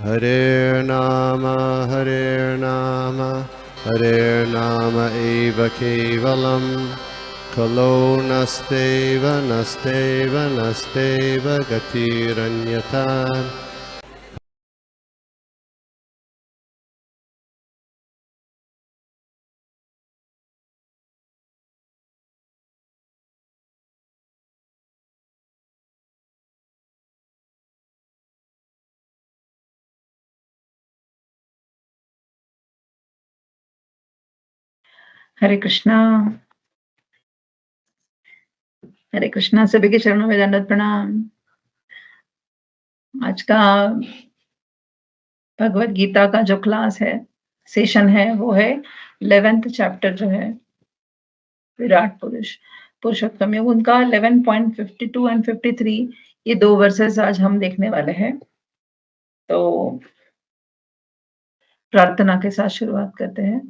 Hare Nama Hare Nama eva kevalam Kalo nasteva nasteva nasteva gatiranyata. हरे कृष्णा सभी के चरणों में दंडवत प्रणाम। आज का भगवत गीता का जो क्लास है, सेशन है, वो है 11th चैप्टर जो है विराट पुरुष पुरुषोत्तम योग, उनका 11.52 एंड 53 ये 2 वर्सेस आज हम देखने वाले हैं। तो प्रार्थना के साथ शुरुआत करते हैं।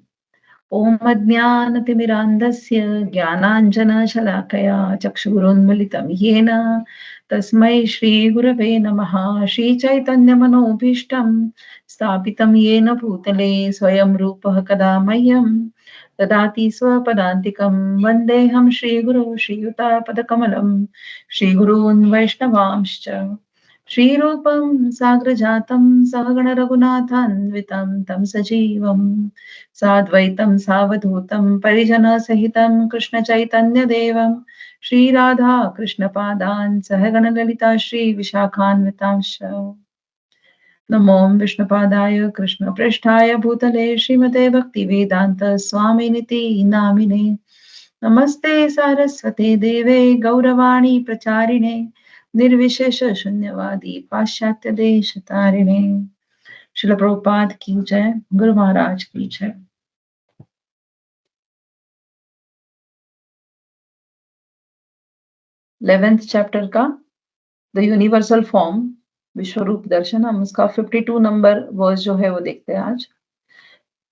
ओम अज्ञानतिमिरान्धस्य ज्ञानाञ्जनशलाकया चक्षुरुन्मिलितं येन तस्मै श्रीगुरवे नमः। श्रीचैतन्यमनोभीष्टं स्थापितं येन भूतले स्वयं रूपः कदा मह्यं ददाति स्वपदान्तिकं। वन्देऽहं श्रीगुरो श्रीयुतापदकमलं श्रीगुरून् वैष्णवांश्च श्रीरूपं साग्रजातं सहगण रघुनाथान्वितं तं सजीवं साद्वैतं सावधूतं परिजनसहितं कृष्णचैतन्यदेवं श्रीराधा कृष्णपादान् सहगण ललिता श्रीविशाखान्वितांश्च। नमो विष्णुपादाय कृष्णप्रेष्ठाय भूतले श्रीमते भक्तिवेदान्त स्वामिनिति नामिने। नमस्ते सारस्वते देवे गौरवाणी प्रचारिणे निर्विशेष शून्यवादी पाश्चात्य देश तारिणे। श्रील प्रभुपाद की जय, गुरु महाराज की जय। 11th चैप्टर का द यूनिवर्सल फॉर्म विश्वरूप दर्शन, हम उसका 52 नंबर वर्स जो है वो देखते हैं आज।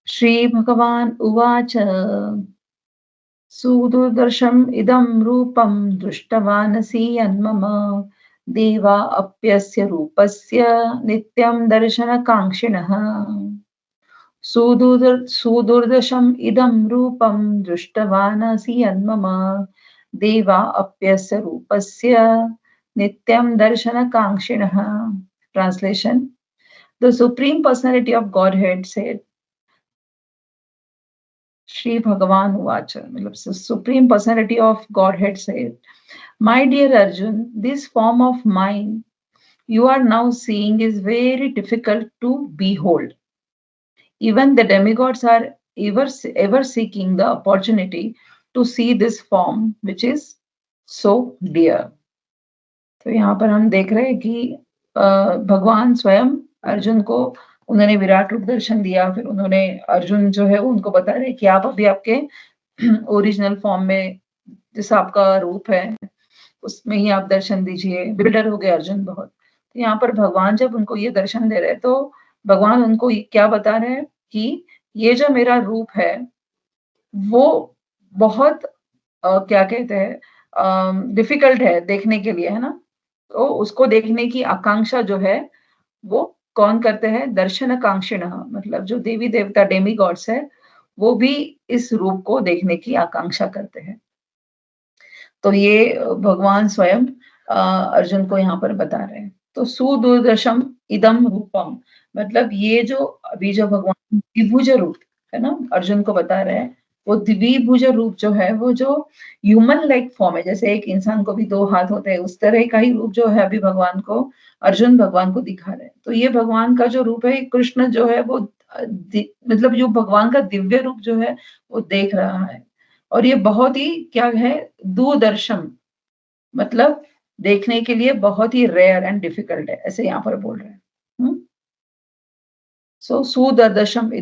श्री भगवान उवाच सुदुर्दर्शम इदं रूपं दृष्टवानसि यन्मम देवा अप्यस्य रूपस्य नित्यं दर्शनकाङ्क्षिणः। सुदुर्दशम इदं रूपं दृष्टवानसि यन्मम देवा अप्यस्य रूपस्य नित्यं दर्शनकाङ्क्षिणः। Translation: The Supreme Personality of Godhead said, Shri Bhagavan Uvacha, the Supreme Personality of Godhead said, My dear Arjun, this form of mine you are now seeing is very difficult to behold. Even the demigods are ever seeking the opportunity to see this form which is so dear. तो यहाँ पर हम देख रहे हैं कि भगवान स्वयं अर्जुन को उन्होंने विराट रूप दर्शन दिया। फिर उन्होंने अर्जुन जो है उनको बता रहे कि आप अभी आपके ओरिजिनल फॉर्म में जैसा आपका रूप है उसमें ही आप दर्शन दीजिए। बिल्डर हो गए अर्जुन बहुत। तो यहाँ पर भगवान जब उनको ये दर्शन दे रहे हैं तो भगवान उनको क्या बता रहे हैं कि ये जो मेरा रूप है वो बहुत क्या कहते हैं डिफिकल्ट है देखने के लिए, है ना। तो उसको देखने की आकांक्षा जो है वो कौन करते हैं? दर्शनकांक्षिणः, मतलब जो देवी देवता डेमी गॉड्स है वो भी इस रूप को देखने की आकांक्षा करते हैं। तो ये भगवान स्वयं अर्जुन को यहाँ पर बता रहे हैं। तो सुदुर्दशम इदम रूपम, मतलब ये जो अभी जो भगवान द्विभुज रूप है ना अर्जुन को बता रहे हैं, वो द्विभुज रूप जो है वो जो ह्यूमन लाइक फॉर्म है, जैसे एक इंसान को भी 2 हाथ होते हैं उस तरह का ही रूप जो है अभी भगवान को अर्जुन भगवान को दिखा रहे हैं। तो ये भगवान का जो रूप है कृष्ण जो है वो मतलब जो भगवान का दिव्य रूप जो है वो देख रहा है। और ये बहुत ही क्या है? दूरदर्शन, मतलब देखने के लिए बहुत ही रेयर एंड डिफिकल्ट है, ऐसे यहाँ पर बोल रहे हैं। सो सुदुर्दशम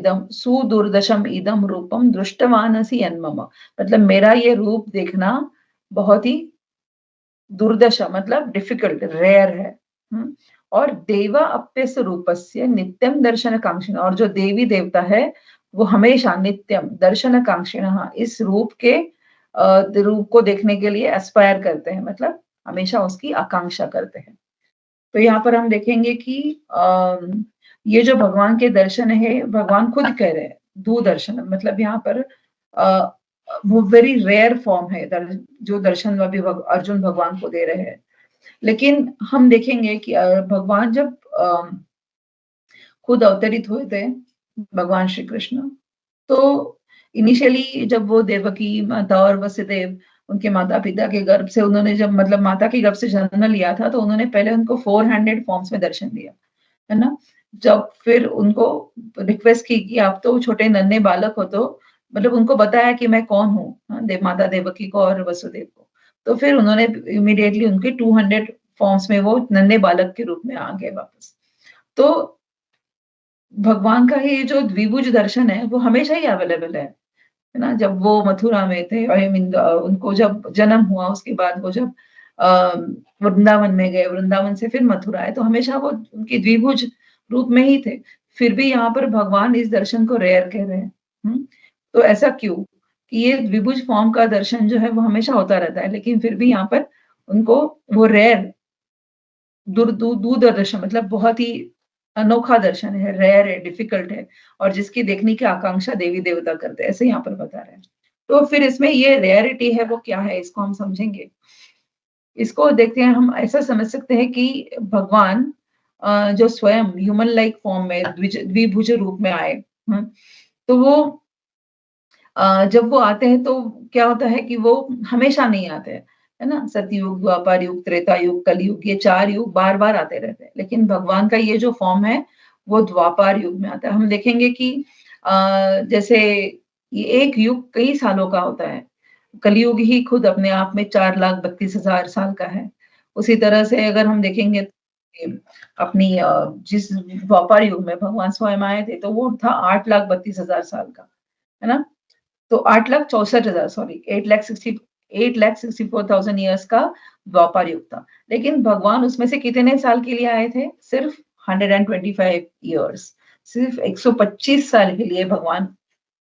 इदम रूपम दृष्टवानसि यन्मम, मतलब मेरा ये रूप देखना बहुत ही दुर्दशा, मतलब डिफिकल्ट, रेयर है। और देवा अप्यस्य रूपस्य नित्यम दर्शन कांक्षिण, और जो देवी देवता है वो हमेशा नित्यम दर्शन कांक्षिण, इस रूप के रूप को देखने के लिए एस्पायर करते हैं, मतलब हमेशा उसकी आकांक्षा करते हैं। तो यहाँ पर हम देखेंगे कि ये जो भगवान के दर्शन है, भगवान खुद कह रहे हैं, दूरदर्शन मतलब यहाँ पर वो वेरी रेयर फॉर्म है जो दर्शन अभी अर्जुन भगवान को दे रहे हैं। लेकिन हम देखेंगे कि भगवान जब खुद अवतरित हुए थे, भगवान श्री कृष्ण, तो इनिशियली जब वो देवकी माता और वसुदेव उनके माता-पिता के गर्भ से उन्होंने जब मतलब माता के गर्भ से जन्म लिया था, तो उन्होंने पहले उनको 4 हैंडेड फॉर्म्स में दर्शन दिया, है ना? जब फिर उनको रिक्वेस्ट की कि आप तो छोटे नन्हे बालक हो तो मतलब उनको बताया कि मैं कौन हूँ, हाँ, माता देवकी को और वसुदेव को। तो फिर उन्होंने इमीडिएटली उनके 200 फॉर्म्स में वो नन्हे बालक के रूप में आ गए वापस। तो भगवान का ये जो द्विभुज दर्शन है, वो हमेशा ही अवेलेबल है ना? जब वो मथुरा में थे आई मीन उनको जब जन्म हुआ उसके बाद वो जब अ, वृंदावन में गए, वृंदावन से फिर मथुरा आए, तो हमेशा वो उनके द्विभुज रूप में ही थे। फिर भी यहाँ पर भगवान इस दर्शन को रेयर कह रहे हैं। तो ऐसा क्यों? कि ये द्विभुज फॉर्म का दर्शन जो है वो हमेशा होता रहता है, लेकिन फिर भी यहाँ पर उनको वो रेयर दूरदर्शन मतलब बहुत ही अनोखा दर्शन है, रेयर है, डिफिकल्ट है और जिसकी देखने की आकांक्षा देवी-देवता करते हैं, ऐसे यहाँ पर बता रहे हैं। तो फिर इसमें ये रेयरिटी है वो क्या है इसको हम समझेंगे। इसको देखते हैं हम ऐसा समझ सकते हैं कि भगवान जो स्वयं ह्यूमन लाइक फॉर्म में द्विभुज रूप में आए, तो वो जब वो आते हैं तो क्या होता है कि वो हमेशा नहीं आते हैं, है ना? सतयुग, द्वापर युग, त्रेता युग, कलयुग ये 4 युग बार-बार आते रहते हैं। लेकिन भगवान का ये जो फॉर्म है, वो द्वापर युग में आता है। हम देखेंगे कि जैसे ये एक युग कई सालों का होता है। कलयुग ही खुद अपने आप में 4,32,000 साल का है। उसी तरह से अगर हम देखेंगे कि अपनी जिस द्वापर युग में भगवान स्वयं आए थे, तो वो था 8,32,000 साल का, है ना? तो 8,64,000 सॉरी 8,64,000 ईयर्स का द्वापर युग था। लेकिन भगवान उसमें से कितने साल के लिए आए थे? सिर्फ 125 ईयर्स। सिर्फ 125 साल के लिए भगवान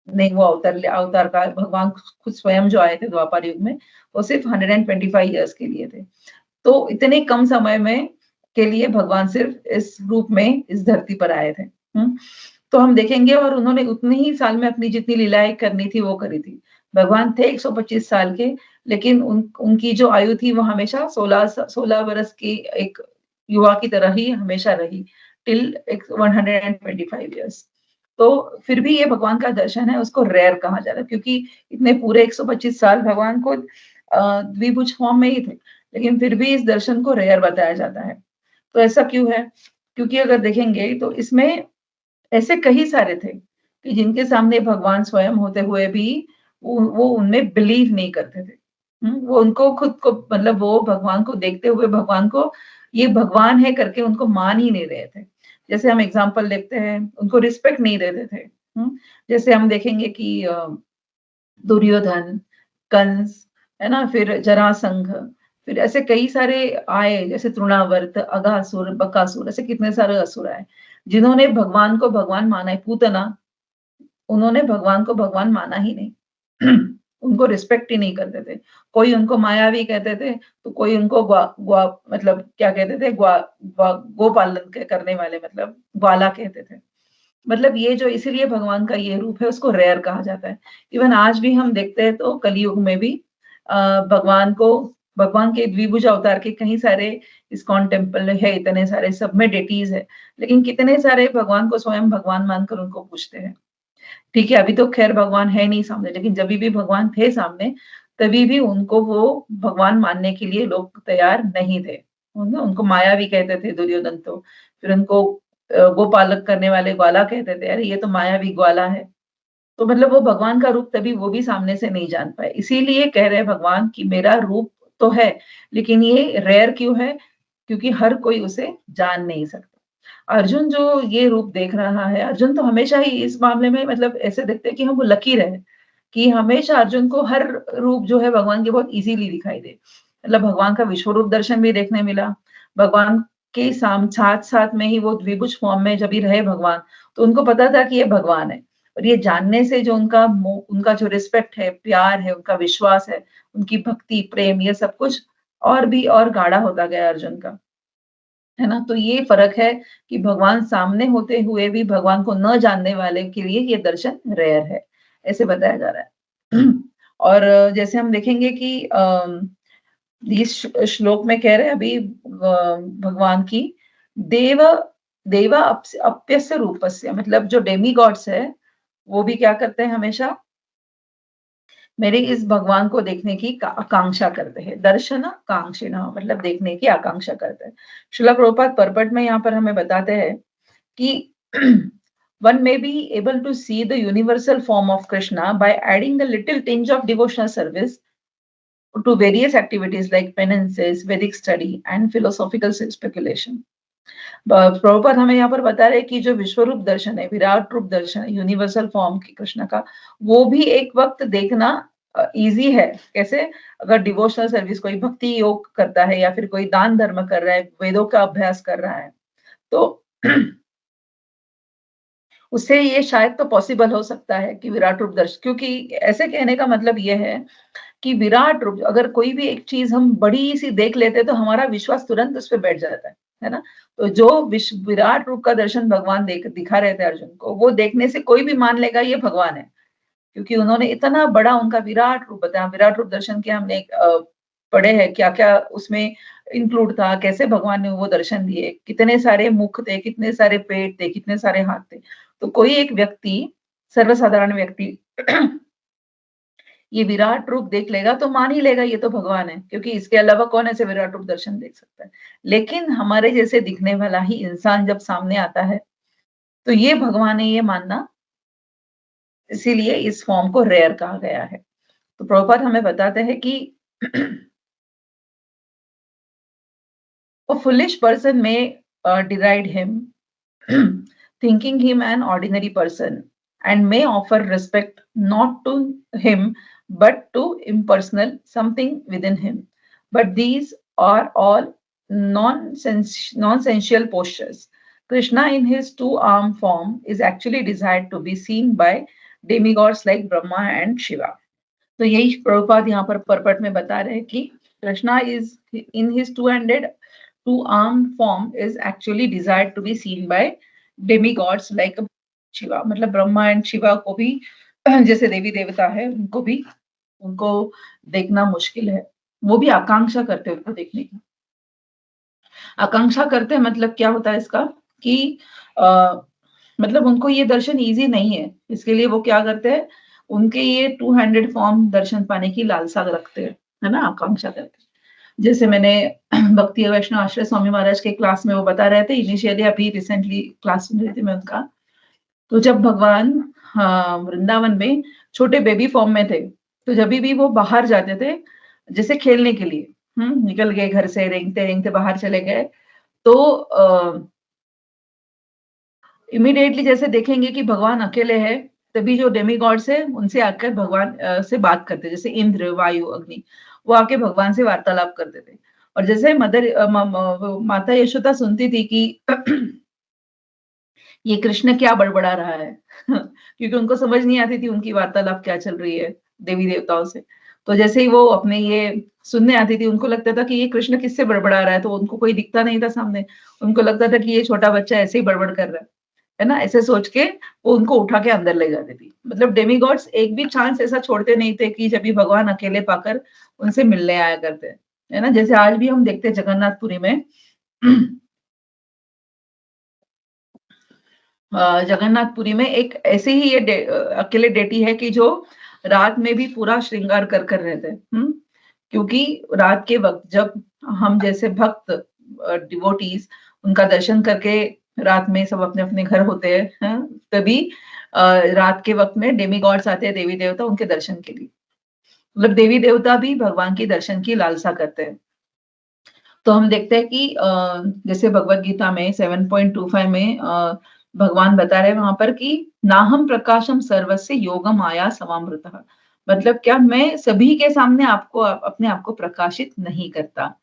ने वो अवतार का भगवान खुद स्वयं जो आए थे द्वापर युग में, वो सिर्फ 125 ईयर्स के लिए थे। तो इतने कम समय में के लिए भगवान सिर्फ इस रूप में इस धरती पर आए थे। तो हम देखेंगे और उन्होंने उतने ही साल में अपनी जितनी लीलाएँ करनी थी वो करी थी। भगवान थे 125 साल के, लेकिन उनकी जो आयु थी वो हमेशा 16 वर्ष की एक युवा की तरह ही हमेशा रही टिल 125 इयर्स। तो फिर भी ये भगवान का दर्शन है उसको रेयर कहा जा रहा है क्योंकि इतने पूरे 125 साल भगवान को द्विभुज फॉर्म में ही थे, लेकिन फिर भी इस दर्शन को रेयर बताया जाता है। तो ऐसा क्यों है? क्योंकि अगर देखेंगे तो इसमें ऐसे कई सारे थे कि जिनके सामने भगवान स्वयं होते हुए भी वो उनमें बिलीव नहीं करते थे। वो उनको खुद को मतलब वो भगवान को देखते हुए भगवान को ये भगवान है करके उनको मान ही नहीं रहे थे। जैसे हम एग्ज़ाम्पल देखते हैं, उनको रिस्पेक्ट नहीं देते थे। जैसे हम देखेंगे कि दुर्योधन, कंस, है ना? फिर जरासंध, फिर ऐसे कई सारे आए जैसे तृणावर्त, अघासुर, बकासुर ऐसे कितने सारे असुर आए, जिन्होंने भगवान को भगवान माना है। पूतना, उन्होंने भगवान को भगवान माना ही नहीं। उनको रिस्पेक्ट ही नहीं करते थे। कोई उनको मायावी कहते थे, तो कोई उनको ग्वा ग्वा मतलब क्या कहते थे ग्वा ग्वा गोपालन करने वाले मतलब ग्वाला कहते थे। मतलब ये जो इसीलिए भगवान का ये रूप है उसको रेयर कहा जाता है। इवन आज भी हम देखते हैं तो कलयुग में भी भगवान को भगवान के द्विभुज अवतार के कई सारे इस्कॉन टेम्पल है, इतने सारे सब में डेटीज़ है। लेकिन कितने सारे भगवान को स्वयं भगवान मानकर उनको पूजते हैं। ठीक है, अभी तो ख़ैर भगवान है नहीं सामने, लेकिन जभी भी भगवान थे सामने, तभी भी उनको वो भगवान मानने के लिए लोग तैयार नहीं थे। उनको मायावी कहते थे दुर्योधन तो। फिर उनको गोपालक करने वाले ग्वाला कहते थे, अरे ये तो मायावी ग्वाला है। तो मतलब वो भगवान का रूप तभी वो भी सामने से नहीं जान पाए। इसीलिए कह रहे हैं भगवान कि मेरा रूप तो है, लेकिन ये रेयर क्यों है? क्योंकि हर कोई उसे जान नहीं सकता। अर्जुन जो ये रूप देख रहा है, अर्जुन तो हमेशा ही इस मामले में मतलब ऐसे देखते हैं कि हम वो लकी रहे, कि हमेशा अर्जुन को हर रूप जो है भगवान के बहुत ईज़िली दिखाई दे। मतलब भगवान का विश्वरूप दर्शन भी देखने मिला, भगवान के साथ-साथ में ही वो द्विभुज फॉर्म में जब भी रहे भगवान, तो उनको पता था कि ये भगवान है। और ये जानने से जो उनका जो रिस्पेक्ट है, प्यार है, उनका विश्वास है, उनकी भक्ति, प्रेम ये सब कुछ और भी और गाढ़ा होता गया अर्जुन का। है ना? तो ये फ़र्क है कि भगवान सामने होते हुए भी भगवान को न जानने वाले के लिए ये दर्शन रेयर है, ऐसे बताया जा रहा है। और जैसे हम देखेंगे कि इस श्लोक में कह रहे हैं अभी भगवान की देव देवा अप्यस्य रूपस्य, मतलब जो डेमी गॉड्स है, वो भी क्या करते हैं हमेशा मेरे इस भगवान को देखने की आकांक्षा करते हैं। दर्शन कांक्षिणः मतलब देखने की आकांक्षा करते हैं। श्रील प्रभुपाद परपट में यहाँ पर हमें बताते हैं कि one may be able to see the universal form of Krishna by adding a little tinge of devotional service to various activities like penances, Vedic study and philosophical speculation. Prabhupada हमें यहाँ पर बता रहे हैं कि जो विश्वरूप दर्शन है, विराट रूप दर्शन है, यूनिवर्सल फॉर्म की कृष्ण का, वो भी एक वक्त देखना इजी है। कैसे? अगर डिवोशनल सर्विस कोई भक्ति योग करता है या फिर कोई दान धर्म कर रहा है, वेदों का अभ्यास कर रहा है, तो उससे ये शायद तो पॉसिबल हो सकता है कि विराट रूप दर्शन, क्योंकि ऐसे कहने का मतलब ये है कि विराट रूप अगर कोई भी एक चीज हम बड़ी सी देख लेते हैं तो हमारा विश्वास तुरंत उस पर बैठ जाता है ना? तो जो विराट रूप का दर्शन भगवान दिखा रहे थे अर्जुन को, वो देखने से कोई भी मान लेगा ये भगवान है, क्योंकि उन्होंने इतना बड़ा उनका विराट रूप बताया। विराट रूप दर्शन के हमने पढ़े हैं क्या क्या उसमें इंक्लूड था, कैसे भगवान ने वो दर्शन दिए, कितने सारे मुख थे, कितने सारे पेट थे, कितने सारे हाथ थे। तो कोई एक व्यक्ति, सर्वसाधारण व्यक्ति ये विराट रूप देख लेगा तो मान ही लेगा ये तो भगवान है, क्योंकि इसके अलावा कौन ऐसे विराट रूप दर्शन देख सकता है। लेकिन हमारे जैसे दिखने वाला ही इंसान जब सामने आता है तो ये भगवान है ये मानना, इसीलिए इस फॉर्म को रेयर कहा गया है। तो प्रभुपाद हमें बताते हैं कि a foolish person may deride him thinking him an ordinary person and may offer respect not to him but to impersonal something within him, but these are all nonsensical postures. Krishna in his two-arm form is actually desired to be seen by demigods like Brahma and Shiva. तो यही प्रभुपाद यहाँ पर purport में बता रहे हैं कि Krishna is in his two arm form is actually desired to be seen by demigods like Shiva, मतलब ब्रह्मा एंड शिवा को भी जैसे देवी देवता है उनको भी उनको देखना मुश्किल है, वो भी आकांक्षा करते हैं उनको देखने की। आकांक्षा करते हैं मतलब क्या होता है इसका कि मतलब उनको ये दर्शन इजी नहीं है, इसके लिए वो क्या करते हैं, उनके ये टू हैंडेड फॉर्म दर्शन पाने की लालसा रखते हैं, है ना, आकांक्षा करते हैं। जैसे मैंने भक्ति वैष्णव आश्रय स्वामी महाराज के क्लास में वो बता रहे थे, इनिशियली अभी रिसेंटली क्लास सुन रही थी मैं उनका, तो जब भगवान वृंदावन में छोटे बेबी फॉर्म में थे, तो जब भी वो बाहर जाते थे जैसे खेलने के लिए, निकल गए घर से रेंगते रेंगते बाहर चले गए, तो इमीडिएटली जैसे देखेंगे कि भगवान अकेले है, तभी जो डेमीगॉड्स है उनसे आकर भगवान से बात करते, जैसे इंद्र, वायु, अग्नि, वो आके भगवान से वार्तालाप करते थे। और जैसे माता यशोदा सुनती थी कि ये कृष्ण क्या बड़बड़ा रहा है क्योंकि उनको समझ नहीं आती थी उनकी वार्तालाप क्या चल रही है देवी देवताओं से। तो जैसे ही वो अपने ये सुनने आती थी, उनको लगता था कि ये कृष्ण किससे बड़बड़ा रहा है, तो उनको कोई दिखता नहीं था सामने, उनको लगता था कि ये छोटा बच्चा ऐसे ही बड़बड़ कर रहा है ना, ऐसे सोच के वो उनको उठा के अंदर ले जाती थी। मतलब डेमीगॉड्स एक भी चांस ऐसा छोड़ते नहीं थे कि जब भी भगवान अकेले पाकर उनसे मिलने आया करते, है ना। जैसे आज भी हम देखते हैं जगन्नाथपुरी में जगन्नाथपुरी में एक ऐसे ही ये अकेले डेटी है कि जो रात में भी पूरा श्रृंगार कर रहते हैं, क्योंकि रात के वक्त जब हम जैसे भक्त डिवोटीज उनका दर्शन करके रात में सब अपने अपने घर होते हैं, तभी रात के वक्त में डेमीगॉड्स आते हैं, देवी देवता, उनके दर्शन के लिए। मतलब देवी देवता भी भगवान की दर्शन की लालसा करते हैं। तो हम देखते हैं कि जैसे भगवत गीता में 7.25 में भगवान बता रहे हैं वहां पर कि नाहम प्रकाशम सर्वस्य योगम आया समामृतः, मतलब क्या मैं सभी के सामने आपको अपने आप को प्रकाशित नहीं करता,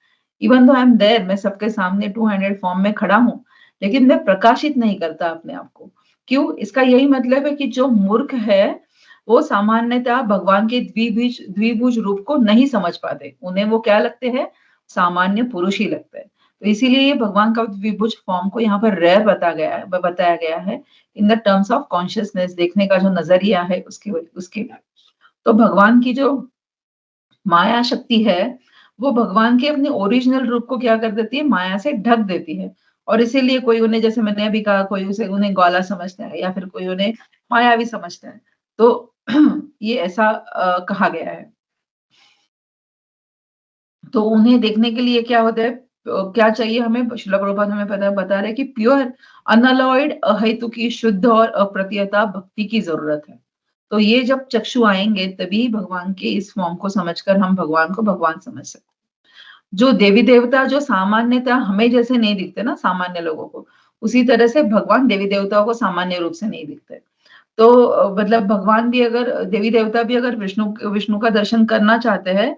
even though I am there, मैं सबके सामने टू हैंडेड फॉर्म में खड़ा हूं, लेकिन मैं प्रकाशित नहीं करता अपने आप को। क्यों? इसका यही मतलब है कि जो मूर्ख है वो सामान्यतः भगवान के द्विभुज रूप को नहीं समझ पाते, उन्हें वो क्या लगते हैं, सामान्य पुरुष ही लगता है। तो इसीलिए भगवान का द्विभुज फॉर्म को यहाँ पर रेयर बताया गया है in the terms of consciousness, देखने का जो नजरिया है उसके। तो भगवान की जो माया शक्ति है वो भगवान के अपने ओरिजिनल रूप को क्या कर देती है, माया से ढक देती है। और इसीलिए कोई उन्हें, जैसे मैंने अभी कहा, कोई उसे उन्हें ग्वाला समझता है या फिर कोई उन्हें मायावी समझता है। तो ये ऐसा कहा गया है। तो उन्हें देखने के लिए क्या होता है, क्या चाहिए हमें, श्रील प्रभुपाद हमें बता रहे हैं कि प्योर अनअलॉयड अहेतुकी शुद्ध और अप्रतिहता भक्ति की जरूरत है। तो ये जब चक्षु आएंगे तभी भगवान के इस फॉर्म को समझकर हम भगवान को भगवान समझ सकते हैं। जो देवी देवता जो सामान्यतः हमें जैसे नहीं दिखते ना, सामान्य लोगों को, उसी तरह से भगवान देवी देवताओं को सामान्य रूप से नहीं दिखते। तो मतलब भगवान भी अगर, देवी देवता भी अगर विष्णु विष्णु का दर्शन करना चाहते हैं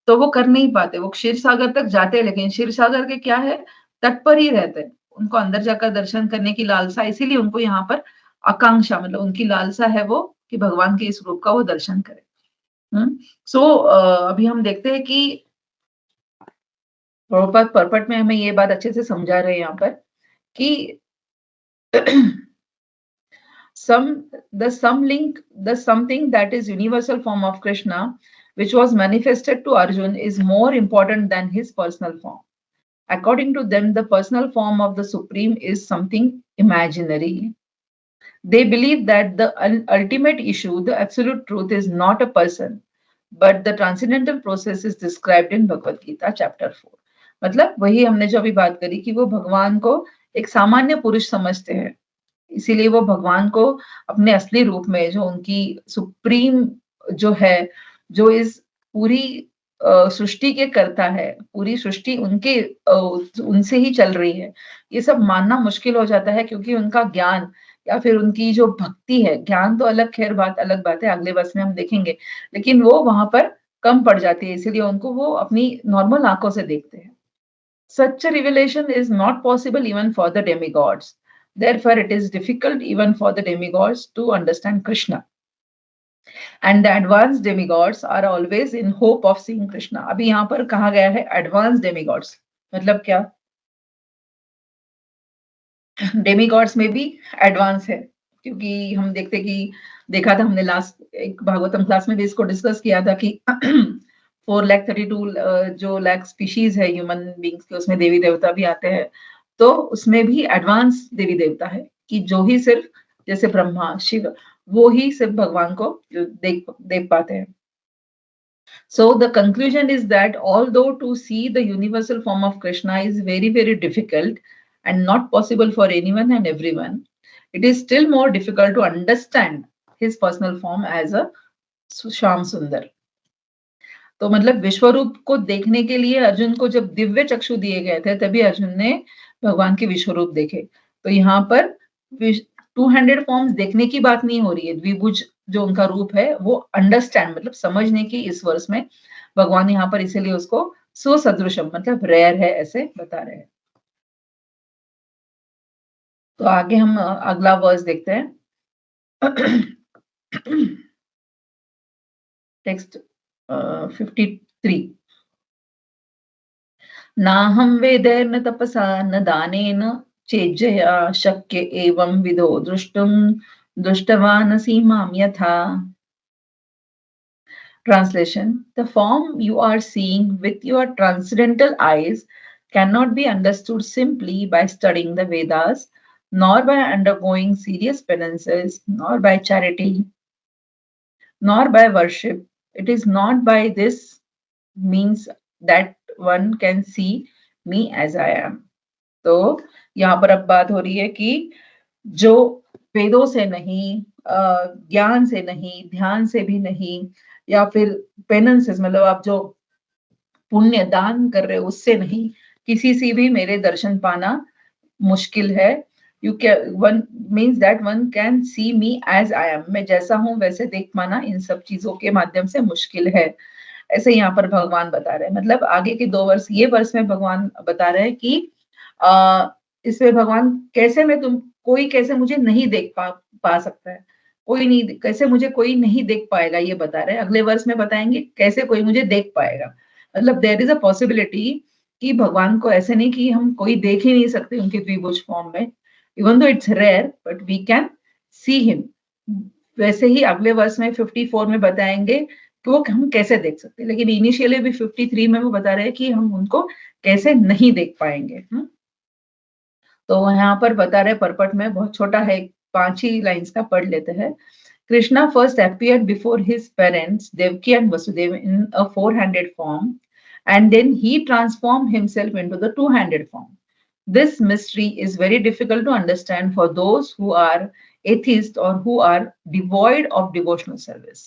तो वो कर नहीं पाते। वो क्षीर सागर तक जाते हैं लेकिन क्षीर सागर के क्या है, तट पर ही रहते हैं। उनको अंदर जाकर दर्शन करने की लालसा, इसीलिए उनको यहाँ पर आकांक्षा, मतलब उनकी लालसा है वो कि भगवान के इस रूप का वो दर्शन करें। सो अभी हम देखते हैं कि प्रभुपाद पर्पट में हमें ये बात अच्छे से समझा रहे हैं यहाँ पर कि the something that is universal form of Krishna, which was manifested to Arjun, is more important than his personal form. According to them, the personal form of the Supreme is something imaginary. They believe that the ultimate issue, the absolute truth, is not a person, but the transcendental process is described in Bhagavad Gita chapter 4. मतलब वही हमने जो अभी बात करी कि वो भगवान को एक सामान्य पुरुष समझते हैं, इसीलिए वो भगवान को अपने असली रूप में, जो उनकी सुप्रीम जो है, जो इस पूरी सृष्टि के करता है, पूरी सृष्टि उनके उनसे ही चल रही है, ये सब मानना मुश्किल हो जाता है क्योंकि उनका ज्ञान या फिर उनकी जो भक्ति है, ज्ञान तो अलग, खैर बात अलग बात है, अगले वर्ष में हम देखेंगे, लेकिन वो वहां पर कम पड़ जाती है, इसीलिए उनको वो अपनी नॉर्मल आंखों से देखते हैं। Such a revelation is not possible even for the demigods. Therefore, it is difficult even for the demigods to understand Krishna. And the advanced demigods are always in hope of seeing Krishna. अभी यहाँ पर कहा गया है advanced demigods, मतलब क्या, demigods में भी एडवांस है, क्योंकि हम देखते कि देखा था हमने लास्ट एक भागवतम क्लास में भी इसको डिस्कस किया था कि 4,32 जो लाख स्पीशीज है ह्यूमन बींग्स के, उसमें देवी देवता भी आते हैं। तो उसमें भी एडवांस देवी देवता है कि जो ही सिर्फ जैसे ब्रह्मा शिव, वो ही सिर्फ भगवान को देख देख पाते हैं। So the conclusion is that although to see the universal form of Krishna is very, very difficult and not possible for anyone and everyone, it is still more difficult to understand his personal form as a Shyam सुंदर। तो मतलब विश्वरूप को देखने के लिए अर्जुन को जब दिव्य चक्षु दिए गए थे तभी अर्जुन ने भगवान के विश्वरूप देखे। तो यहाँ पर 200 फॉर्म्स देखने की बात नहीं हो रही है, द्विभुज जो उनका रूप है वो अंडरस्टैंड, मतलब समझने की इस वर्ष में भगवान यहाँ पर इसीलिए उसको सुसदृशम, मतलब रेयर है, ऐसे बता रहे हैं। तो आगे हम अगला वर्स देखते हैं। टेक्स्ट 53। नाहं वेदैर्न तपसा न दानेन चेज्जया शक्य एवं विदो द्रष्टुम दृष्टवानसि मां यथा। Translation: The form you are seeing with your transcendental eyes cannot be understood simply by studying the Vedas, nor by undergoing serious penances, nor by charity, nor by worship. It is not by this means that one can see me as I am. तो यहाँ पर अब बात हो रही है कि जो वेदों से नहीं, ज्ञान से नहीं, ध्यान से भी नहीं, या फिर पेनेंसेस, मतलब आप जो पुण्य दान कर रहे हो उससे नहीं, किसी से भी मेरे दर्शन पाना मुश्किल है। You can, one means that one can see me as I am, मैं जैसा हूं वैसे देख पाना इन सब चीजों के माध्यम से मुश्किल है, ऐसे यहाँ पर भगवान बता रहे हैं। मतलब आगे के 2 वर्ष, ये वर्ष में भगवान बता रहे हैं कि इसमें भगवान कैसे मैं तुम, कोई कैसे मुझे नहीं देख पा सकता है, कोई नहीं, कैसे मुझे कोई नहीं देख पाएगा, ये बता रहे हैं। अगले वर्ष में बताएंगे कैसे कोई मुझे देख पाएगा। मतलब देयर इज अ पॉसिबिलिटी कि भगवान को ऐसे नहीं कि हम कोई देख ही नहीं सकते उनके द्विभुज फॉर्म में, even though it's rare but we can see him. वैसे ही अगले वर्ष में 54 में बताएंगे कि वो हम कैसे देख सकते हैं, लेकिन इनिशियली भी 53 में वो बता रहे हैं कि हम उनको कैसे नहीं देख पाएंगे। तो यहाँ पर बता रहे परपट में, बहुत छोटा है, 5 ही लाइन्स का पढ़ लेते हैं। Krishna first appeared before his parents Devaki and Vasudeva in a four-handed form, and then he transformed himself into the two-handed form. This mystery is very difficult to understand for those who are atheists or who are devoid of devotional service.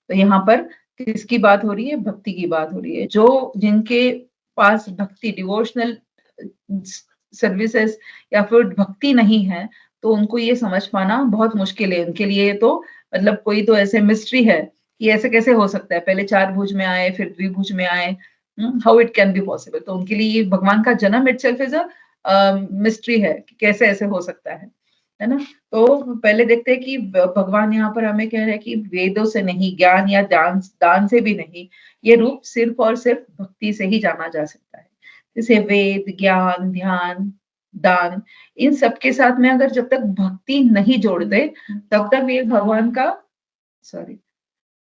तो यहाँ पर किसकी बात हो रही है? भक्ति की बात हो रही है। जो जिनके पास भक्ति डिवोशनल सर्विसेज या फिर भक्ति नहीं है, तो उनको ये समझ पाना बहुत मुश्किल है। उनके लिए तो मतलब कोई तो ऐसे मिस्ट्री है कि ऐसे कैसे हो सकता है, पहले 4 भुज में आए फिर द्विभुज में आए, how it can be possible. तो उनके लिए भगवान का जन्म इटसेल्फ इज अ मिस्ट्री है कि कैसे ऐसे हो सकता है ना। तो पहले देखते हैं कि भगवान यहाँ पर हमें कह रहे हैं कि वेदों से नहीं, ज्ञान या दान दान से भी नहीं, ये रूप सिर्फ और सिर्फ भक्ति से ही जाना जा सकता है। जैसे वेद, ज्ञान, ध्यान, दान, इन सबके साथ में अगर जब तक भक्ति नहीं जोड़ते, तब तक ये भगवान का सॉरी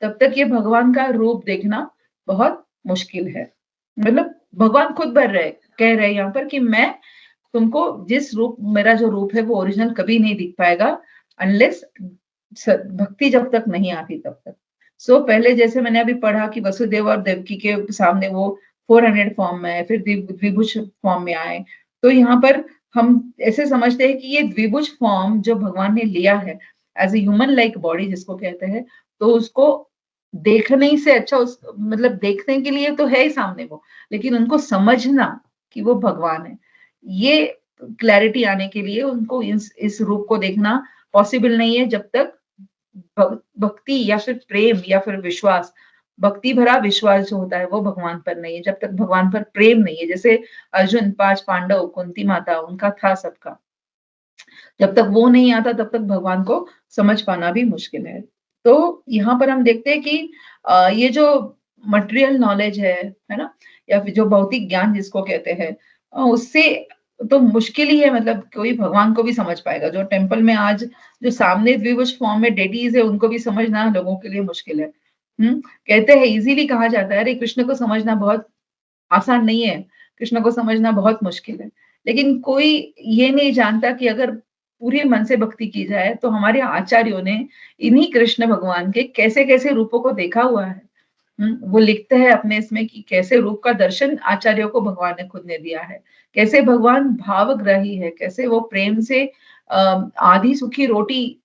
तब तक ये भगवान का रूप देखना बहुत मुश्किल है। मतलब भगवान खुद कह रहे हैं यहाँ पर कि मैं तुमको जिस रूप, मेरा जो रूप है वो ओरिजिनल कभी नहीं दिख पाएगा अनलेस भक्ति जब तक नहीं आती तब तक। सो पहले जैसे मैंने अभी पढ़ा कि वसुदेव और देवकी के सामने वो 400 फॉर्म में, फिर द्विभुज फॉर्म में आए। तो यहाँ पर हम ऐसे समझते हैं कि ये द्विभुज फॉर्म जो भगवान ने लिया है as a human like body जिसको कहते हैं, तो उसको देखने ही से अच्छा, उस मतलब देखने के लिए तो है ही सामने वो, लेकिन उनको समझना कि वो भगवान है, ये क्लैरिटी आने के लिए उनको इस रूप को देखना पॉसिबल नहीं है जब तक भक्ति या फिर प्रेम या फिर विश्वास, भक्ति भरा विश्वास जो होता है वो भगवान पर नहीं है। जब तक भगवान पर प्रेम नहीं है, जैसे अर्जुन, 5 पांडव, कुंती माता, उनका था सबका, जब तक वो नहीं आता तब तक भगवान को समझ पाना भी मुश्किल है। तो यहाँ पर हम देखते हैं कि ये जो मटेरियल नॉलेज है ना, या फिर जो भौतिक ज्ञान जिसको कहते हैं, उससे तो मुश्किल ही है, मतलब कोई भगवान को भी समझ पाएगा। जो टेम्पल में आज जो सामने द्विभुज फॉर्म में डेटीज है, उनको भी समझना लोगों के लिए मुश्किल है। कहते हैं इजीली कहा जाता है, अरे कृष्ण को समझना बहुत आसान नहीं है, कृष्ण को समझना बहुत मुश्किल है। लेकिन कोई ये नहीं जानता कि अगर पूरे मन से भक्ति की जाए तो हमारे आचार्यों ने इन्हीं कृष्ण भगवान के कैसे-कैसे रूपों को देखा हुआ है। वो लिखते हैं अपने इसमें कि कैसे रूप का दर्शन आचार्यों को भगवान ने खुद ने दिया है। कैसे भगवान भावग्राही है, कैसे वो प्रेम से आधी सूखी रोटी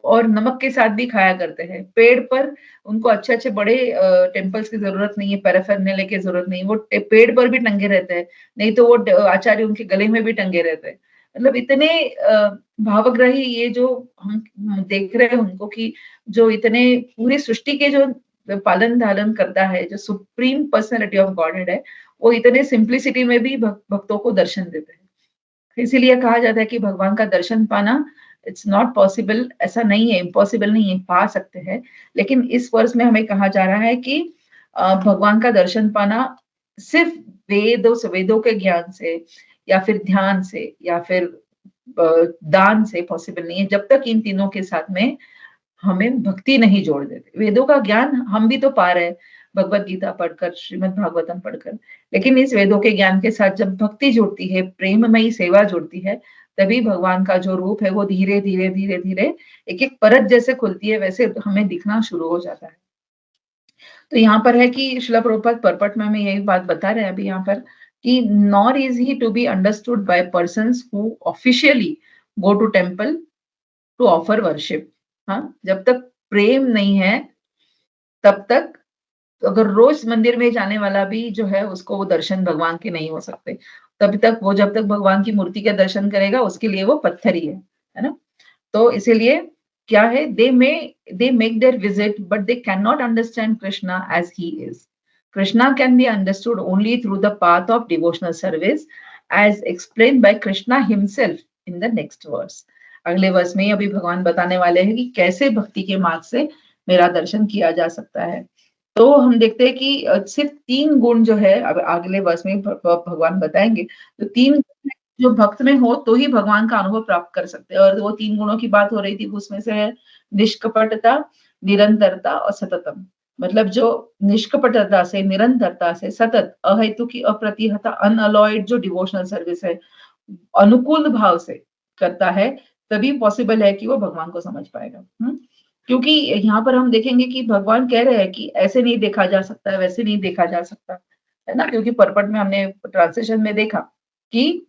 और नमक के साथ भी खाया करते हैं। पेड़ पर उनको अच्छे-अच्छे बड़े टेम्पल्स की ज़रूरत नहीं है, पैराफर्नेलिया की ज़रूरत नहीं है, वो पेड़ पर भी टंगे रहते हैं, नहीं तो वो आचार्य उनके गले में भी टंगे रहते हैं। मतलब इतने भावग्राही ये जो हम देख रहे हैं उनको कि जो इतने पूरी सृष्टि के जो पालन-धारण करता है, जो सुप्रीम पर्सनैलिटी ऑफ गॉडहेड है, वो इतने सिंप्लिसिटी में भी भक्तों को दर्शन देते हैं। इसीलिए कहा जाता है कि भगवान का दर्शन पाना इट्स नॉट पॉसिबल, ऐसा नहीं है, इम्पॉसिबल नहीं है, पा सकते हैं। लेकिन इस वर्ष में हमें कहा जा रहा है कि भगवान का दर्शन पाना सिर्फ वेदों के ज्ञान से या फिर ध्यान से या फिर दान से पॉसिबल नहीं है, जब तक इन तीनों के साथ में हमें भक्ति नहीं जोड़ देते। वेदों का ज्ञान हम भी तो पा रहे हैं भगवत गीता पढ़कर, श्रीमद् भागवतम पढ़कर, लेकिन इस वेदों के ज्ञान के साथ जब भक्ति जुड़ती है, प्रेममयी सेवा जुड़ती है, तभी भगवान का जो रूप है वो धीरे-धीरे एक-एक परत जैसे खुलती है, वैसे हमें दिखना शुरू हो जाता है। तो यहाँ पर है कि श्रील प्रभुपाद परपट में हमें यही बात बता रहे हैं अभी यहाँ पर कि nor is he to be understood by persons who officially go to temple to offer worship. हाँ, जब तक प्रेम नहीं है तब तक, अगर रोज मंदिर में जाने वाला भी जो है उसको वो दर्शन भगवान के नहीं हो सकते। तभी तक वो जब तक भगवान की मूर्ति के दर्शन करेगा उसके लिए वो पत्थर ही है ना? तो इसीलिए क्या है, they make their visit but they can not understand Krishna as he is. Krishna can be understood only through the path of devotional service as explain by Krishna himself in the next verse. अगले वर्ष में अभी भगवान बताने वाले हैं कि कैसे भक्ति के मार्ग से मेरा दर्शन किया जा सकता है। तो हम देखते हैं कि सिर्फ 3 गुण जो है अब अगले वर्ष में भगवान बताएँगे, तो 3 गुण जो भक्त में हो तो ही भगवान का अनुभव प्राप्त कर सकते हैं और वो 3 गुणों की बात हो रही थी उसमें से है निष्कपटता, निरंतरता और सततम। मतलब जो निष्कपटता से, निरंतरता से सतत अहेतु की अप्रतिहता अनअलॉयड जो डिवोशनल सर्विस है, अनुकूल भाव से करता है, तभी पॉसिबल है कि वो भगवान को समझ पाएगा। हुँ? क्योंकि यहाँ पर हम देखेंगे कि भगवान कह रहे हैं कि ऐसे नहीं देखा जा सकता है, वैसे नहीं देखा जा सकता, है ना? क्योंकि पर्पट में हमने ट्रांसलेशन में देखा कि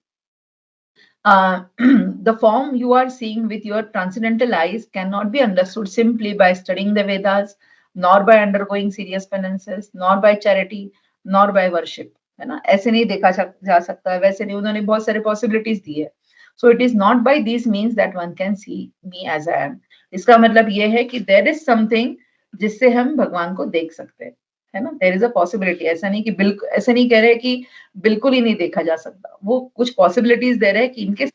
the form you are seeing with your transcendental eyes cannot be understood simply by studying the Vedas, nor by undergoing serious penances, nor by charity, nor by worship. है ना? ऐसे नहीं देखा जा सकता है, वैसे नहीं उन्होंने बहुत सारे पॉसिबिलिटीज दी है. So it is not by these means that one can see me as I am. इसका मतलब ये है कि there is something जिससे हम भगवान को देख सकते हैं, है ना? There is a possibility. ऐसा नहीं कि बिल्कुल ऐसे नहीं कह रहे कि बिल्कुल ही नहीं देखा जा सकता. वो कुछ पॉसिबिलिटीज दे रहे हैं कि इनके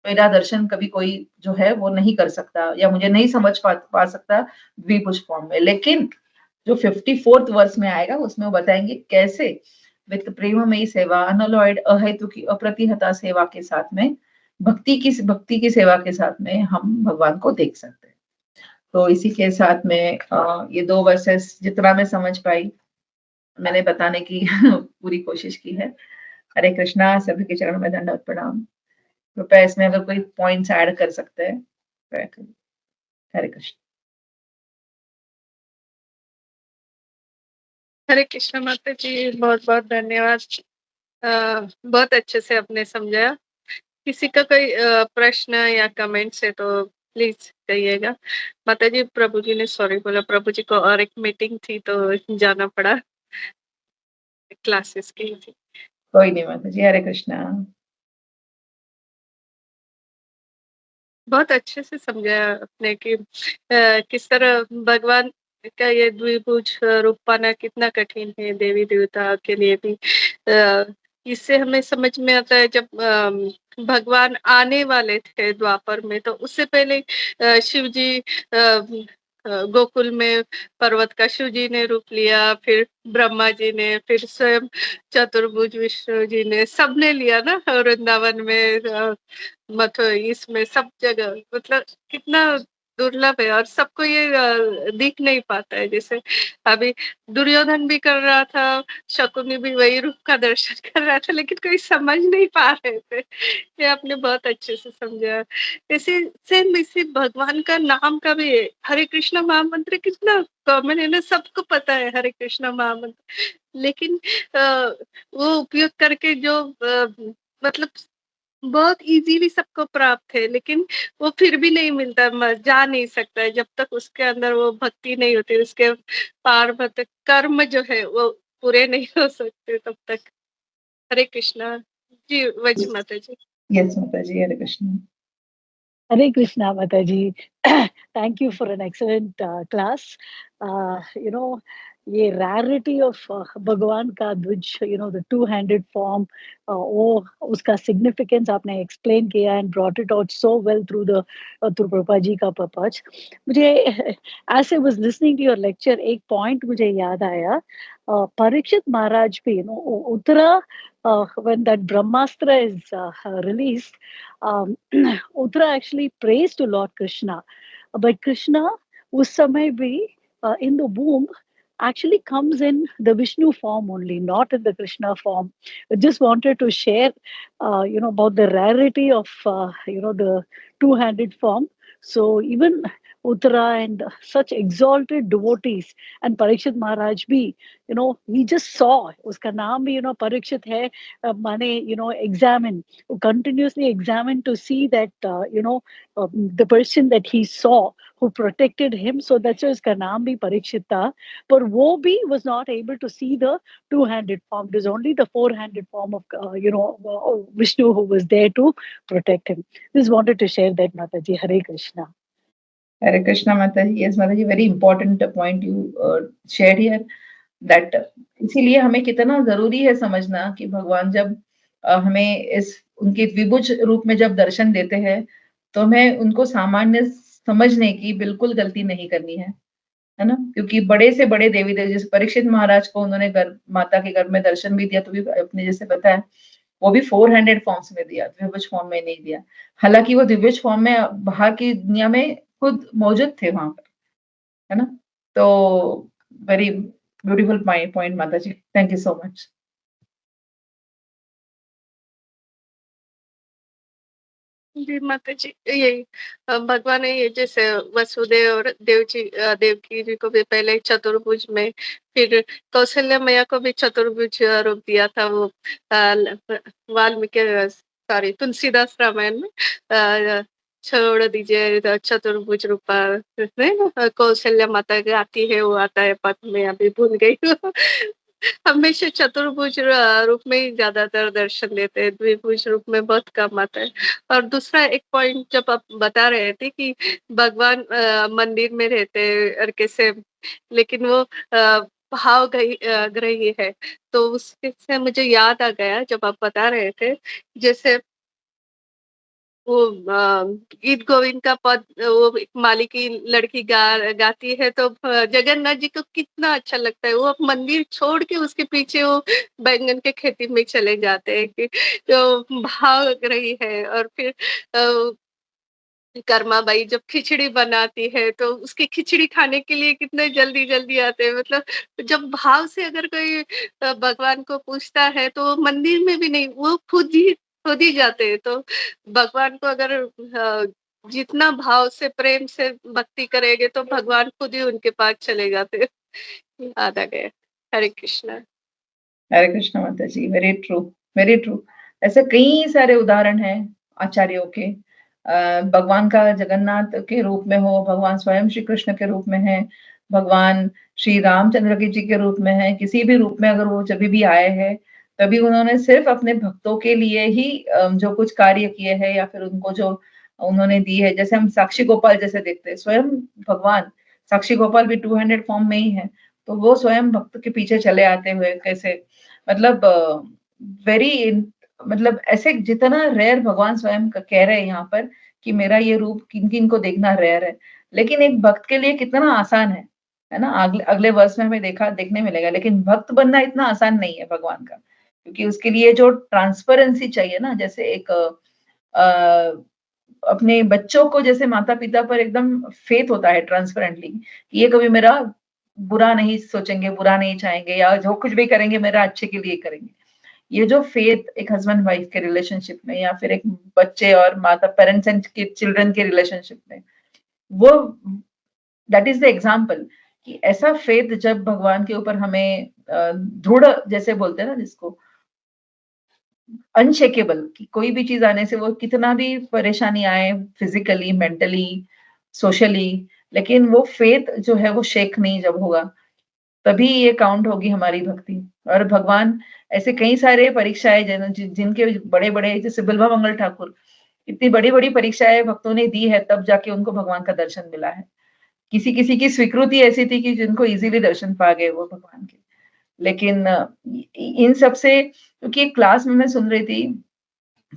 मेरा दर्शन कभी कोई जो है वो नहीं कर सकता या मुझे नहीं समझ पा सकता द्विभुज फॉर्म में। लेकिन जो 54th वर्स में आएगा उसमें वो बताएँगे कैसे वित्त प्रेममयी सेवा, अनअलॉयड अहेतु की अप्रतिहता सेवा के साथ में भक्ति की सेवा के साथ में हम भगवान को देख सकते हैं। तो इसी के साथ में ये 2 वर्सेस जितना मैं समझ पाई मैंने बताने की पूरी कोशिश की है। हरे कृष्णा सभी के चरणों में दंडवत प्रणाम। कृपया इसमें अगर कोई पॉइंट्स ऐड कर सकते हैं, कृपया करिए। हरे कृष्ण। हरे कृष्ण माता जी, बहुत बहुत धन्यवाद। बहुत अच्छे से आपने समझाया। किसी का कोई प्रश्न या कमेंट्स है तो प्लीज कहिएगा। माता जी, प्रभु जी ने सॉरी बोला, प्रभु जी को और एक मीटिंग थी तो जाना पड़ा, क्लासेस की थी। कोई नहीं माता जी, हरे कृष्णा। बहुत अच्छे से समझाया आपने कि किस तरह भगवान का ये द्विभुज रूप पाना कितना कठिन है देवी देवता के लिए भी। इससे हमें समझ में आता है जब भगवान आने वाले थे द्वापर में, तो उससे पहले शिव जी गोकुल में पर्वत का शिव जी ने रूप लिया, फिर ब्रह्मा जी ने, फिर स्वयं चतुर्भुज विष्णु जी ने, सबने लिया ना वृंदावन में, इसमें सब जगह। मतलब कितना दुर्लभ है और सबको ये दिख नहीं पाता है। जैसे अभी दुर्योधन भी कर रहा था, शकुनी भी वही रूप का दर्शन कर रहा था, लेकिन कोई समझ नहीं पा रहे थे। ये आपने बहुत अच्छे से समझा। ऐसे सेम इसी भगवान का नाम का भी है। हरे कृष्ण महामंत्र कितना कॉमन है ना, सबको पता है हरे कृष्ण महामंत्र। लेकिन वो उपयोग करके जो मतलब बहुत इजीली सबको प्राप्त है, लेकिन वो फिर भी नहीं मिलता, जा नहीं सकता है जब तक उसके अंदर वो भक्ति नहीं होती, उसके पार मतलब कर्म जो है वो पूरे नहीं हो सकते तब तक। हरे कृष्णा जी, वज माता जी। यस माता जी, हरे Krishna. Hare Krishna, Mataji. Thank you for an excellent class. ये rarity of भगवान का ध्वज, the two-handed form, वो उसका significance आपने explain किया and brought it out so well through the through Prabhupada जी का purpose. मुझे as I was listening to your lecture, एक point मुझे याद आया. परीक्षित महाराज भी, Uttara, when that Brahmastra is released, um, Uttara actually prays to Lord Krishna. But Krishna, उस समय भी in the womb, actually comes in the Vishnu form only, not in the Krishna form. I just wanted to share, about the rarity of, the two-handed form. So even Uttara and such exalted devotees and Parikshit Maharaj bhi, he just saw, uska naam bhi, Parikshit hai, mane, examine, continuously examine to see that, the person that he saw who protected him. So that's why uska naam bhi Parikshit tha. But wo bhi was not able to see the two-handed form. It was only the four-handed form of, Vishnu who was there to protect him. Just wanted to share that, Mataji. Hare Krishna. हरे कृष्णा माता जी, yes माता जी, very important point you share here that इसीलिए हमें कितना जरूरी है समझना कि भगवान जब हमें इस उनके द्विभुज रूप में जब दर्शन देते हैं तो हमें उनको सामान्य समझने की बिल्कुल गलती नहीं करनी है। है ना? क्योंकि बड़े से बड़े देवी-देव जैसे परीक्षित महाराज को उन्होंने माता के गर्भ में दर्शन भी दिया, तो भी आपने जैसे बताया, वो भी 4 हैंडेड फॉर्म्स में दिया, द्विभुज फॉर्म में नहीं दिया। हालाँकि वो द्विभुज फॉर्म में बाहर की दुनिया में खुद मौजूद थे वहाँ पर, है ना? तो वेरी ब्यूटीफुल पॉइंट माता जी। Thank you so much. जी माता जी, यही भगवान ने ये जैसे वसुदेव और देवकी जी को भी पहले चतुर्भुज में, फिर कौशल्या मैया को भी चतुर्भुज रूप दिया था वो वाल्मीकि, सॉरी, तुलसीदास रामायण में छोड़ दीजिए चतुर्भुज रूपा, कौशल्या माता गाती है, वो आता है पद में, अभी भूल गई हूँ। हमेशा चतुर्भुज रूप में ही ज्यादातर दर्शन देते हैं, द्विभुज रूप में बहुत कम आता है। और दूसरा एक पॉइंट जब आप बता रहे थे कि भगवान मंदिर में रहते हैं और कैसे, लेकिन वो भाव ग्रही है, तो उसके से मुझे याद आ गया जब आप बता रहे थे, जैसे वो गीत गोविंद का पद, वो एक माली की लड़की गाती है, तो जगन्नाथ जी को कितना अच्छा लगता है, वो अब मंदिर छोड़ के उसके पीछे वो बैंगन के खेती में चले जाते हैं कि जो भाव रही है। और फिर कर्माबाई जब खिचड़ी बनाती है, तो उसकी खिचड़ी खाने के लिए कितने जल्दी जल्दी आते हैं, मतलब जब भाव से अगर कोई भगवान को पूछता है, तो वो मंदिर में भी नहीं, वो खुद ही जाते हैं। तो भगवान को अगर जितना भाव से प्रेम से भक्ति करेंगे, तो भगवान खुद ही उनके पास चले जाते हैं। याद आ गया। हरे कृष्णा। हरे कृष्ण माता जी, वेरी ट्रू, वेरी ट्रू। ऐसे कई सारे उदाहरण हैं आचार्यों के। भगवान का जगन्नाथ के रूप में हो, भगवान स्वयं श्री कृष्ण के रूप में है, भगवान श्री रामचंद्र जी के रूप में है, किसी भी रूप में अगर वो जब भी आए हैं, तभी उन्होंने सिर्फ अपने भक्तों के लिए ही जो कुछ कार्य किए हैं, या फिर उनको जो उन्होंने दी है। जैसे हम साक्षी गोपाल जैसे देखते हैं, स्वयं भगवान साक्षी गोपाल भी 200 फॉर्म में ही है, तो वो स्वयं भक्त के पीछे चले आते हुए कैसे, मतलब वेरी, मतलब ऐसे जितना रेयर भगवान स्वयं कह रहे हैं यहाँ पर कि मेरा ये रूप किन-किन को देखना रेयर है। लेकिन एक भक्त के लिए कितना आसान है ना? अगले अगले वर्ष में हमें देखने मिलेगा, लेकिन भक्त बनना इतना आसान नहीं है भगवान का। क्योंकि उसके लिए जो ट्रांसपेरेंसी चाहिए ना, जैसे एक अपने बच्चों को जैसे माता-पिता पर एकदम फेथ होता है ट्रांसपेरेंटली, कि ये कभी मेरा बुरा नहीं सोचेंगे, बुरा नहीं चाहेंगे, या जो कुछ भी करेंगे मेरा अच्छे के लिए करेंगे। ये जो फेथ एक हस्बैंड वाइफ के रिलेशनशिप में, या फिर एक बच्चे और माता पेरेंट्स एंड चिल्ड्रन के रिलेशनशिप में, वो दैट इज द एग्जाम्पल, कि ऐसा फेथ जब भगवान के ऊपर हमें दृढ़ जैसे बोलते हैं ना जिसको, अनशेकेबल, कि कोई भी चीज आने से, वो कितना भी परेशानी आए, फिजिकली, मेंटली, सोशली, लेकिन वो फेथ जो है वो शेक नहीं जब होगा, तभी ये काउंट होगी हमारी भक्ति। और भगवान ऐसे कई सारे परीक्षाएँ जिनके बड़े-बड़े, जैसे बिल्वा मंगल ठाकुर, इतनी बड़ी-बड़ी परीक्षाएँ भक्तों ने दी है, तब जाके उनको भगवान का दर्शन मिला है। किसी-किसी की स्वीकृति ऐसी थी कि जिनको ईज़िली दर्शन पा गए वो भगवान के। लेकिन इन सब से, क्योंकि एक क्लास में मैं सुन रही थी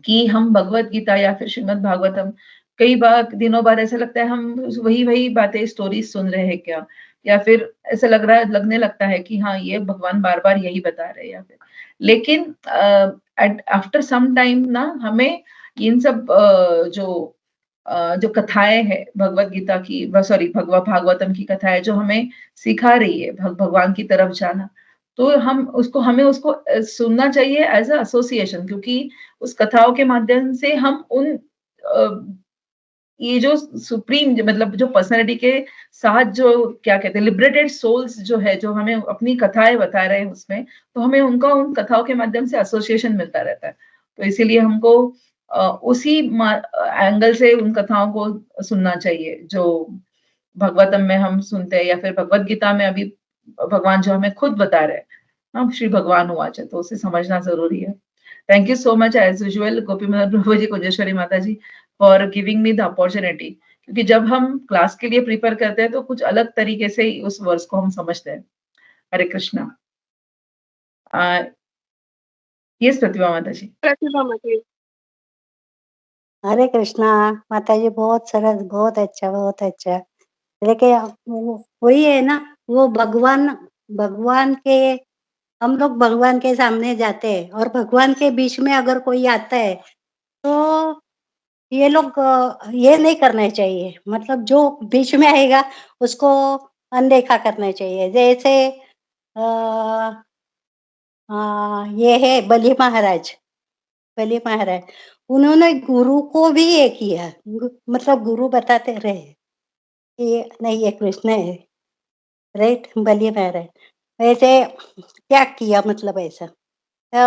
कि हम भगवत गीता या फिर श्रीमद् भागवतम, कई बार दिनों बाद ऐसा लगता है हम वही-वही बातें, स्टोरीज़ सुन रहे हैं क्या? या फिर ऐसा लगने लगता है कि हाँ, ये भगवान बार-बार यही बता रहे हैं या फिर, लेकिन एट आफ्टर सम टाइम ना हमें इन सब जो कथाएँ हैं भगवत गीता की, सॉरी, भागवतम की कथाएँ जो हमें सिखा रही है भगवान की तरफ जाना, तो हमें उसको सुनना चाहिए एज़ अ एसोसिएशन, क्योंकि उस कथाओं के माध्यम से हम ये जो सुप्रीम, मतलब जो पर्सनैलिटी के साथ जो क्या कहते हैं, लिबरेटेड सोल्स जो है, जो हमें अपनी कथाएँ बता रहे हैं उसमें, तो हमें उनका उन कथाओं के माध्यम से एसोसिएशन मिलता रहता है। तो इसीलिए हमको उसी एंगल से उन कथाओं को सुनना चाहिए, जो भागवतम में हम सुनते हैं, या फिर भगवत गीता में अभी भगवान जो हमें खुद बता रहे हैं, हाँ, श्री भगवान उवाच, तो उसे समझना ज़रूरी है। Thank you so much as usual, गोपी मदन प्रभु जी, कुंजेश्वरी माता जी, for giving me the opportunity, क्योंकि जब हम क्लास के लिए प्रिपेयर करते हैं, तो कुछ अलग तरीके से ही उस वर्स को हम समझते हैं। हरे कृष्णा। यस प्रतिभा माता जी। प्रतिभा माता। हरे कृष्णा। माता जी बहुत सरस, बहुत अच्छा, बहुत अच्छा। लेकिन वही है ना, वो भगवान के, हम लोग भगवान के सामने जाते हैं और भगवान के बीच में अगर कोई आता है तो ये लोग ये नहीं करना चाहिए, मतलब जो बीच में आएगा उसको अनदेखा करना चाहिए। जैसे ये है बलि महाराज, उन्होंने गुरु को भी ये किया, मतलब गुरु बताते रहे कि नहीं ये कृष्ण है, राइट, बलि महाराज वैसे क्या किया, मतलब ऐसा तो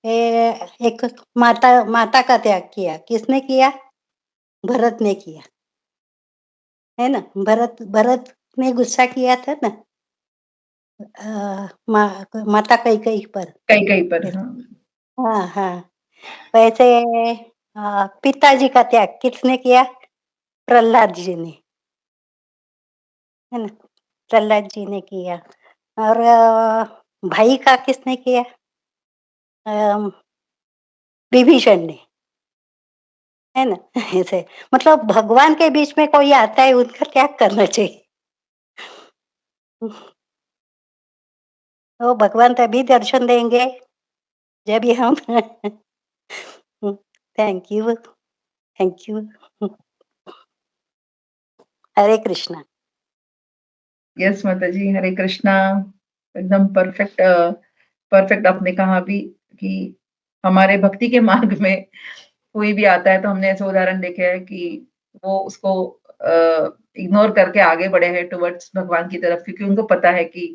एक माता का त्याग किया, किसने किया? भरत ने किया, है ना। भरत ने गुस्सा किया था ना माता कैकेयी पर। कई पर, हाँ। हाँ हाँ, वैसे पिताजी का त्याग किसने किया? प्रहलाद जी ने, है ना, प्रहलाद जी ने किया। और भाई का किसने किया? विभीषण ने, है ना। ऐसे मतलब भगवान के बीच में कोई आता है उनका त्याग करना चाहिए। तो भगवान तभी दर्शन देंगे जब ये हम thank you, thank you. Hare Krishna. Yes माता जी, हरे कृष्णा। एकदम परफेक्ट आपने कहा भी कि हमारे भक्ति के मार्ग में कोई भी आता है तो हमने ऐसे उदाहरण देखे हैं कि वो उसको इग्नोर करके आगे बढ़े हैं टुवर्ड्स भगवान की तरफ, क्योंकि उनको पता है कि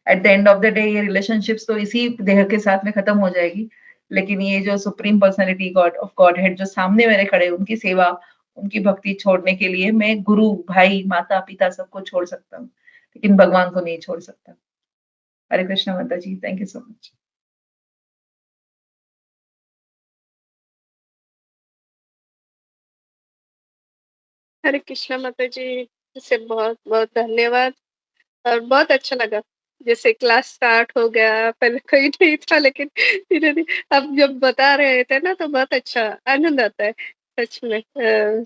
at the end of the day ये रिलेशनशिप्स तो इसी देह के साथ में खत्म हो जाएगी, लेकिन ये जो supreme personality God of God head जो सामने मेरे खड़े, उनकी सेवा, उनकी भक्ति छोड़ने के लिए मैं गुरु, भाई, माता, पिता सबको छोड़ सकता हूँ, लेकिन भगवान को नहीं छोड़ सकता। हरे कृष्णा माता जी, थैंक यू सो मच। हरे कृष्णा माता जी से बहुत बहुत धन्यवाद और बहुत अच्छा लगा। जैसे क्लास स्टार्ट हो गया, पहले कोई नहीं था लेकिन धीरे धीरे अब जब बता रहे थे ना तो बहुत अच्छा आनंद आता है सच में।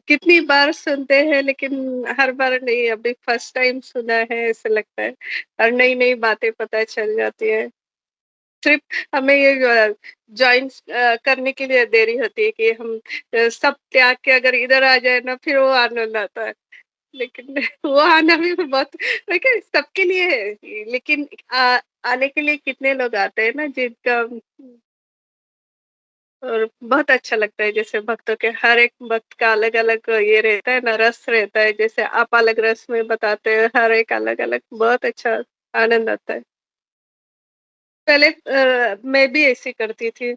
कितनी बार सुनते हैं लेकिन हर बार नहीं, अभी फर्स्ट टाइम सुना है ऐसा लगता है और नई नई बातें पता चल जाती है। सिर्फ हमें ये ज्वाइन करने के लिए देरी होती है कि हम सब त्याग के अगर इधर आ जाए ना फिर वो आनंद आता है। लेकिन वो आना भी बहुत देखिए सबके लिए है, लेकिन आने के लिए कितने लोग आते हैं ना जिनका, और बहुत अच्छा लगता है। जैसे भक्तों के हर एक भक्त का अलग अलग ये रहता है ना, रस रहता है, जैसे आप अलग रस में बताते हैं, हर एक अलग अलग, बहुत अच्छा आनंद आता है। पहले मैं भी ऐसे करती थी,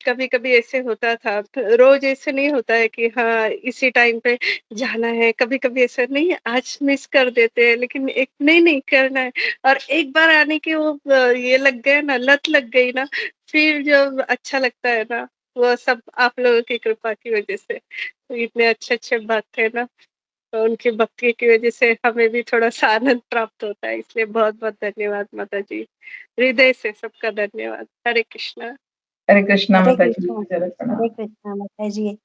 कभी-कभी ऐसे होता था, रोज ऐसे नहीं होता है कि हाँ, इसी टाइम पे जाना है, कभी-कभी ऐसा नहीं है, आज मिस कर देते हैं, लेकिन एक नहीं करना है। और एक बार आने के वो ये लग गया ना, लत लग गई ना, फिर जो अच्छा लगता है ना, वो सब आप लोगों की कृपा की वजह से। तो इतने अच्छे-अच्छे भक्त हैं ना, तो उनकी भक्ति की वजह से हमें भी थोड़ा-सा आनंद प्राप्त होता है, इसलिए बहुत-बहुत धन्यवाद माता जी। हृदय से सबका धन्यवाद। हरे कृष्णा। हरे कृष्णा हरे माता जी, कृष्णा, जय प्रणाम। हरे कृष्णा माता जी।